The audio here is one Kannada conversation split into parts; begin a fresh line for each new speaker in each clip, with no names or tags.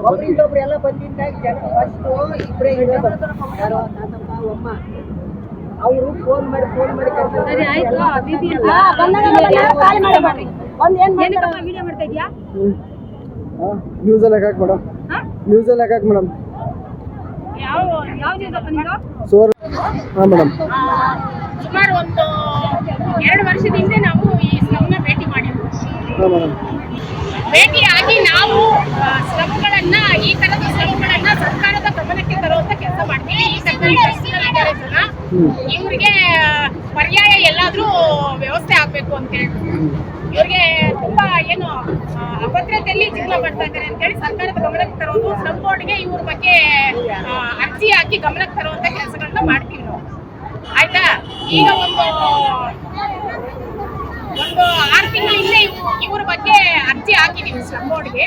ಒಬ್ರಿಗೊಬ್ರು ಎಲ್ಲ ಬಂದಿದ್ದಾಗ ಜನ ಫಸ್ಟ್ ಇಬ್ಬರೇ ಯಾರೋ ತಾತಪ್ಪ ಅಮ್ಮ ಅವರು ಫೋನ್ ಮಾಡಿ ನ್ಯೂಸಲ್ಲಿ ಹಾಕಿ ಮೇಡಮ್ ನ್ಯೂಸಲ್ಲಿ ಹಾಕಿ ಮೇಡಮ್ ಮೇಡಮ್
ಸುಮಾರು ಒಂದು 2 ವರ್ಷದ ಹಿಂದೆ ನಾವು ಈ ಸ್ಲಮ್ನ ಭೇಟಿ ಮಾಡಿದ್ವಿ. ಭೇಟಿಯಾಗಿ ನಾವು ಸ್ಲಮ್ಗಳನ್ನ ಈ ತರದ ಸ್ಲಮ್ಗಳನ್ನ ಸರ್ಕಾರದ ಗಮನಕ್ಕೆ ತರುವಂತ ಕೆಲಸ ಮಾಡ್ತೀವಿ. ಈ ಸರ್ಕಾರಿ ಜನ ಇವ್ರಿಗೆ ಪರ್ಯಾಯ ಎಲ್ಲಾದ್ರೂ ವ್ಯವಸ್ಥೆ ಆಗ್ಬೇಕು ಅಂತ ಹೇಳಿ ಇವ್ರಿಗೆ ತುಂಬಾ ಏನು ಅಭದ್ರತೆಯಲ್ಲಿ ಜೀವನ ಮಾಡ್ತಾ ಇದ್ದಾರೆ ಅಂತ ಹೇಳಿ ಸರ್ಕಾರದ ಗಮನಕ್ಕೆ ತರೋದು, ಸ್ಲಮ್ ಬೋರ್ಡ್ಗೆ ಇವ್ರ ಬಗ್ಗೆ ಅರ್ಜಿ ಹಾಕಿ ಗಮನಕ್ಕೆ ತರುವಂತ ಕೆಲಸಗಳನ್ನ ಮಾಡ್ತೀವಿ ನಾವು. ಆಯ್ತಾ, ಈಗ ಒಂದು 6 ತಿಂಗಳ ಹಿಂದೆ ಇವ್ರ ಬಗ್ಗೆ ಅರ್ಜಿ ಹಾಕಿದೀವಿ ಸ್ಲಮ್ ಬೋರ್ಡ್ಗೆ.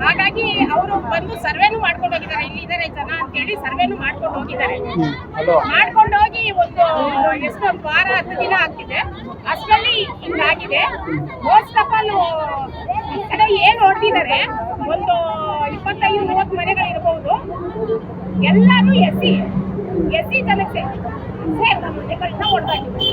ಹಾಗಾಗಿ ಅವರು ಬಂದು ಸರ್ವೆನು ಮಾಡ್ಕೊಂಡು ಹೋಗಿದ್ದಾರೆ. ಇಲ್ಲಿದ್ದಾರೆ ಜನ ಅಂತ ಹೇಳಿ ಸರ್ವೆನು ಮಾಡ್ಕೊಂಡು ಹೋಗಿದ್ದಾರೆ. ಮಾಡ್ಕೊಂಡು ಹೋಗಿ ಒಂದು ಎಷ್ಟೊಂದು ವಾರ 10 ದಿನ ಆಗ್ತಿದೆ. ಅಷ್ಟರಲ್ಲಿ ಹಿಂಗಾಗಿದೆ. ಮೋಸ್ಟ್ ಆಫ್ ಆಲ್ ಈ ಕಡೆ ಏನ್ ಹೊಡೆದಿದ್ದಾರೆ ಒಂದು 25-30 ಮನೆಗಳಿರ್ಬಹುದು. ಎಲ್ಲಾನು ಎಸ್ ಸಿ ಜನಕ್ಕೆ ಸೇರಿದ ಮನೆಗಳನ್ನ ಹೊಡೆದಾಗಿದೆ.